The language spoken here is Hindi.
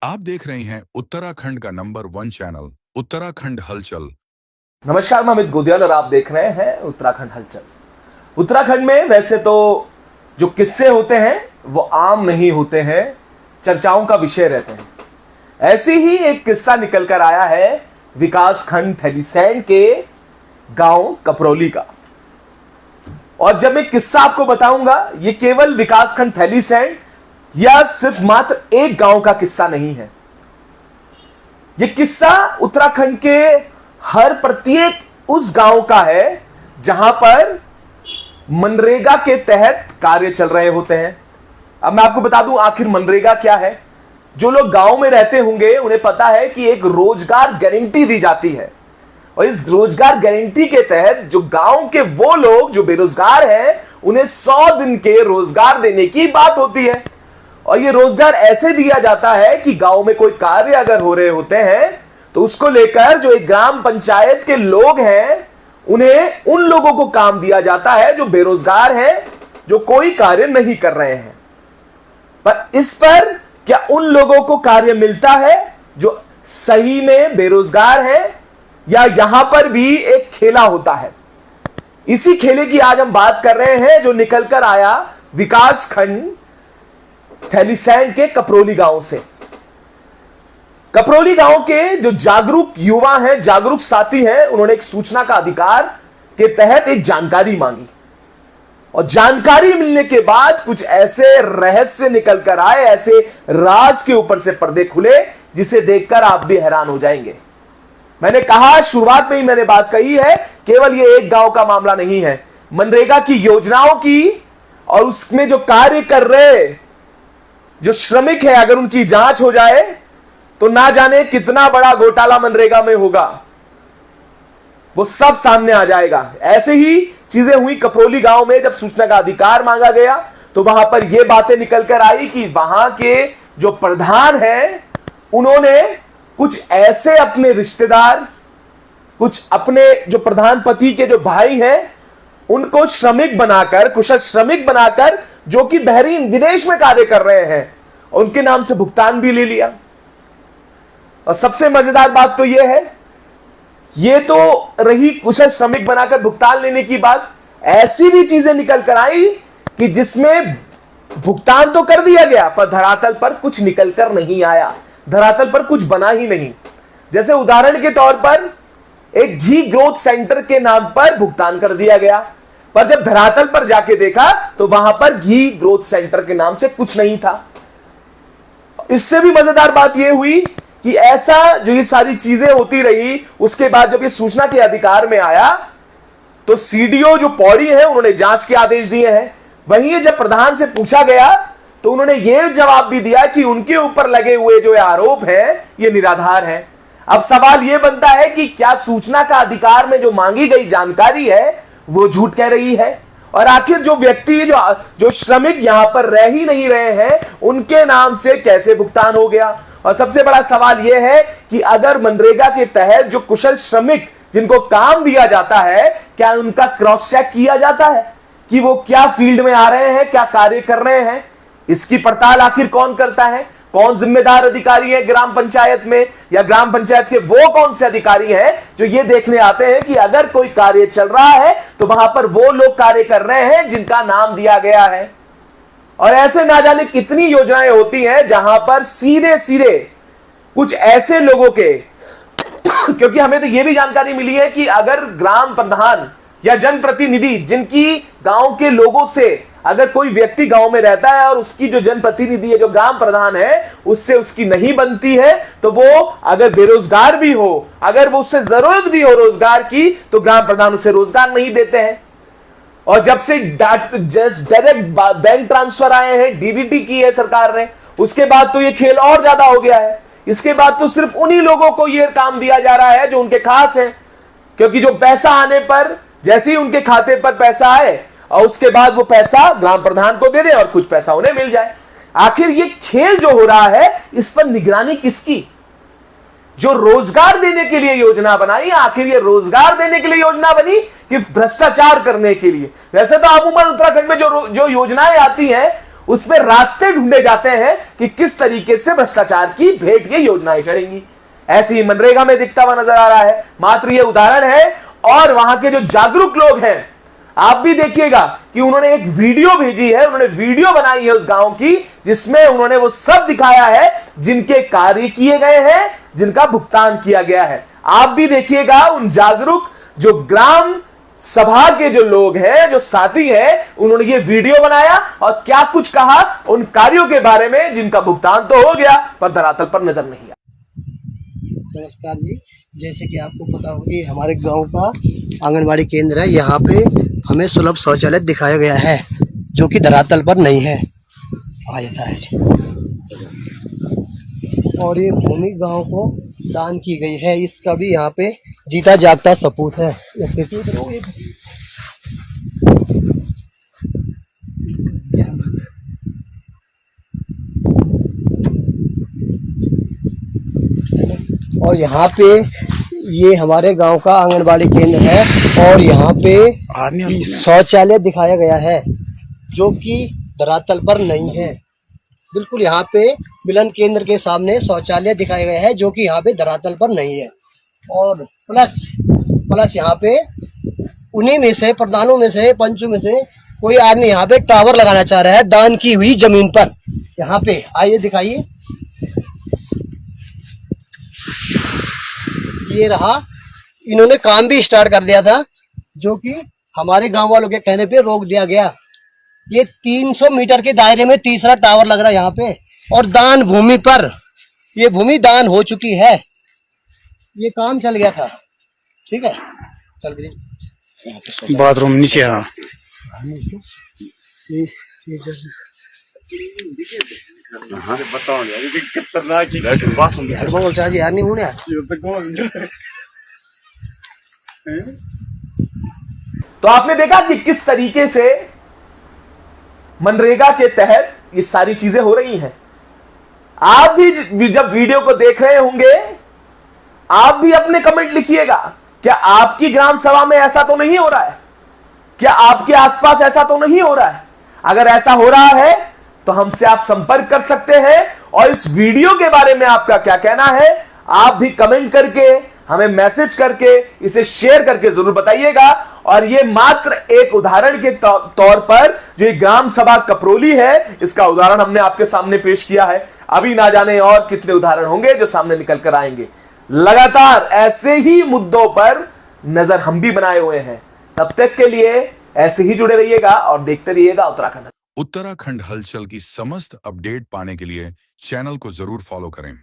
आप देख रहे हैं उत्तराखंड का नंबर 1 चैनल उत्तराखंड हलचल। नमस्कार, मैं अमित गोदियाल और आप देख रहे हैं उत्तराखंड हलचल। उत्तराखंड में वैसे तो जो किस्से होते हैं वो आम नहीं होते हैं, चर्चाओं का विषय रहते हैं। ऐसी ही एक किस्सा निकल कर आया है विकास खंड थैलीसैंण के गांव कपरौली का। और जब मैं किस्सा आपको बताऊंगा, ये केवल विकास खंड थैलीसैंण या सिर्फ मात्र एक गांव का किस्सा नहीं है। यह किस्सा उत्तराखंड के हर प्रत्येक उस गांव का है जहां पर मनरेगा के तहत कार्य चल रहे होते हैं। अब मैं आपको बता दूं आखिर मनरेगा क्या है। जो लोग गांव में रहते होंगे उन्हें पता है कि एक रोजगार गारंटी दी जाती है, और इस रोजगार गारंटी के तहत जो गांव के वो लोग जो बेरोजगार हैं उन्हें 100 दिन के रोजगार देने की बात होती है। और ये रोजगार ऐसे दिया जाता है कि गांव में कोई कार्य अगर हो रहे होते हैं तो उसको लेकर जो एक ग्राम पंचायत के लोग हैं उन्हें उन लोगों को काम दिया जाता है जो बेरोजगार हैं, जो कोई कार्य नहीं कर रहे हैं। पर इस पर क्या उन लोगों को कार्य मिलता है जो सही में बेरोजगार हैं, या यहां पर भी एक खेला होता है? इसी खेले की आज हम बात कर रहे हैं जो निकलकर आया विकास खंड थैलीसैंण के कपरौली गांव से। कपरौली गांव के जो जागरूक युवा हैं, जागरूक साथी हैं, उन्होंने एक सूचना का अधिकार के तहत एक जानकारी मांगी, और जानकारी मिलने के बाद कुछ ऐसे रहस्य निकल कर आए, ऐसे राज के ऊपर से पर्दे खुले जिसे देखकर आप भी हैरान हो जाएंगे। मैंने कहा, शुरुआत में ही मैंने बात कही है, केवल ये एक गांव का मामला नहीं है। मनरेगा की योजनाओं की और उसमें जो कार्य कर रहे जो श्रमिक है, अगर उनकी जांच हो जाए तो ना जाने कितना बड़ा घोटाला मनरेगा में होगा, वो सब सामने आ जाएगा। ऐसे ही चीजें हुई कपरौली गांव में। जब सूचना का अधिकार मांगा गया तो वहां पर यह बातें निकल कर आई कि वहां के जो प्रधान हैं उन्होंने कुछ ऐसे अपने रिश्तेदार, कुछ अपने जो प्रधान पति के जो भाई हैं उनको श्रमिक बनाकर, कुशल श्रमिक बनाकर, जो कि बहरीन विदेश में कार्य कर रहे हैं, उनके नाम से भुगतान भी ले लिया। और सबसे मजेदार बात तो यह है, यह तो रही कुशल श्रमिक बनाकर भुगतान लेने की बात, ऐसी भी चीजें निकल कर आई कि जिसमें भुगतान तो कर दिया गया पर धरातल पर कुछ निकल कर नहीं आया, धरातल पर कुछ बना ही नहीं। जैसे उदाहरण के तौर पर एक घी ग्रोथ सेंटर के नाम पर भुगतान कर दिया गया, पर जब धरातल पर जाके देखा तो वहां पर घी ग्रोथ सेंटर के नाम से कुछ नहीं था। इससे भी मजेदार बात यह हुई कि ऐसा जो ये सारी चीजें होती रही, उसके बाद जब ये सूचना के अधिकार में आया तो सीडीओ जो पौड़ी है उन्होंने जांच के आदेश दिए हैं। वहीं जब प्रधान से पूछा गया तो उन्होंने ये जवाब भी दिया कि उनके ऊपर लगे हुए जो आरोप हैं ये निराधार हैं। अब सवाल यह बनता है कि क्या सूचना का अधिकार में जो मांगी गई जानकारी है वो झूठ कह रही है, और आखिर जो व्यक्ति जो श्रमिक यहां पर रह ही नहीं रहे हैं उनके नाम से कैसे भुगतान हो गया? और सबसे बड़ा सवाल यह है कि अगर मनरेगा के तहत जो कुशल श्रमिक जिनको काम दिया जाता है, क्या उनका क्रॉस चेक किया जाता है कि वो क्या फील्ड में आ रहे हैं, क्या कार्य कर रहे हैं? इसकी पड़ताल आखिर कौन करता है? कौन जिम्मेदार अधिकारी है ग्राम पंचायत में, या ग्राम पंचायत के वो कौन से अधिकारी हैं जो ये देखने आते हैं कि अगर कोई कार्य चल रहा है तो वहां पर वो लोग कार्य कर रहे हैं जिनका नाम दिया गया है? और ऐसे ना जाने कितनी योजनाएं होती हैं जहां पर सीधे सीधे कुछ ऐसे लोगों के क्योंकि हमें तो यह भी जानकारी मिली है कि अगर ग्राम प्रधान या जनप्रतिनिधि जिनकी गांव के लोगों से अगर कोई व्यक्ति गांव में रहता है और उसकी जो जनप्रतिनिधि है, जो ग्राम प्रधान है, उससे उसकी नहीं बनती है, तो वो अगर बेरोजगार भी हो, अगर वो उससे जरूरत भी हो रोजगार की, तो ग्राम प्रधान उसे रोजगार नहीं देते हैं। और जब से डायरेक्ट बैंक ट्रांसफर आए हैं, डीबीटी की है सरकार ने, उसके बाद तो ये खेल और ज्यादा हो गया है। इसके बाद तो सिर्फ उन्हीं लोगों को ये काम दिया जा रहा है जो उनके खास है, क्योंकि जो पैसा आने पर, जैसे ही उनके खाते पर पैसा आए और उसके बाद वो पैसा ग्राम प्रधान को दे दे और कुछ पैसा उन्हें मिल जाए। आखिर ये खेल जो हो रहा है इस पर निगरानी किसकी? जो रोजगार देने के लिए योजना बनाई, आखिर ये रोजगार देने के लिए योजना बनी कि भ्रष्टाचार करने के लिए? वैसे तो अमूमन उत्तराखंड में जो योजनाएं आती हैं उसमें रास्ते ढूंढे जाते हैं कि किस तरीके से भ्रष्टाचार की भेंट ये योजनाएं चढ़ेंगी। ऐसे ही मनरेगा में दिखता हुआ नजर आ रहा है। मात्र ये उदाहरण है। और वहां के जो जागरूक लोग हैं, आप भी देखिएगा कि उन्होंने एक वीडियो भेजी है, उन्होंने वीडियो बनाई है उस गांव की, जिसमें उन्होंने वो सब दिखाया है जिनके कार्य किए गए हैं, जिनका भुगतान किया गया है। आप भी देखिएगा उन जागरूक जो ग्राम सभा के जो लोग हैं, जो साथी हैं, उन्होंने ये वीडियो बनाया और क्या कुछ कहा उन कार्यों के बारे में जिनका भुगतान तो हो गया पर धरातल पर नजर नहीं आया। नमस्कार जी, जैसे कि आपको पता होगा कि हमारे गांव का आंगनबाड़ी केंद्र है। यहाँ पे हमें सुलभ शौचालय दिखाया गया है जो कि धरातल पर नहीं है। आ जाता है जी। और ये भूमि गांव को दान की गई है, इसका भी यहाँ पे जीता जागता सबूत है। और यहाँ पे ये हमारे गांव का आंगनबाड़ी केंद्र है और यहाँ पे शौचालय दिखाया गया है जो कि धरातल पर नहीं है। बिल्कुल यहाँ पे मिलन केंद्र के सामने शौचालय दिखाया गया है जो कि यहाँ पे धरातल पर नहीं है। और प्लस यहाँ पे उन्हीं में से, प्रधानों में से, पंचों में से कोई आदमी यहाँ पे टावर लगाना चाह रहा है दान की हुई जमीन पर। यहाँ पे आइए दिखाइए, ये रहा। इन्होंने काम भी स्टार्ट कर दिया था जो कि हमारे गांव वालों के कहने पे रोक दिया गया। ये 300 मीटर के दायरे में तीसरा टावर लग रहा है यहाँ पे, और दान भूमि पर, ये भूमि दान हो चुकी है। ये काम चल गया था। ठीक है, चल गई बाथरूम नीचे। हाँ, यार नहीं होने। तो आपने देखा कि किस तरीके से मनरेगा के तहत ये सारी चीजें हो रही हैं। आप भी जब वीडियो को देख रहे होंगे, आप भी अपने कमेंट लिखिएगा। क्या आपकी ग्राम सभा में ऐसा तो नहीं हो रहा है? क्या आपके आसपास ऐसा तो नहीं हो रहा है? अगर ऐसा हो रहा है तो हमसे आप संपर्क कर सकते हैं। और इस वीडियो के बारे में आपका क्या कहना है, आप भी कमेंट करके, हमें मैसेज करके, इसे शेयर करके जरूर बताइएगा। और ये मात्र एक उदाहरण के तौर पर जो ये ग्राम सभा कपरोली है, इसका उदाहरण हमने आपके सामने पेश किया है। अभी ना जाने और कितने उदाहरण होंगे जो सामने निकल कर आएंगे। लगातार ऐसे ही मुद्दों पर नजर हम भी बनाए हुए हैं। तब तक के लिए ऐसे ही जुड़े रहिएगा और देखते रहिएगा उत्तराखंड। उत्तराखंड हलचल की समस्त अपडेट पाने के लिए चैनल को जरूर फॉलो करें।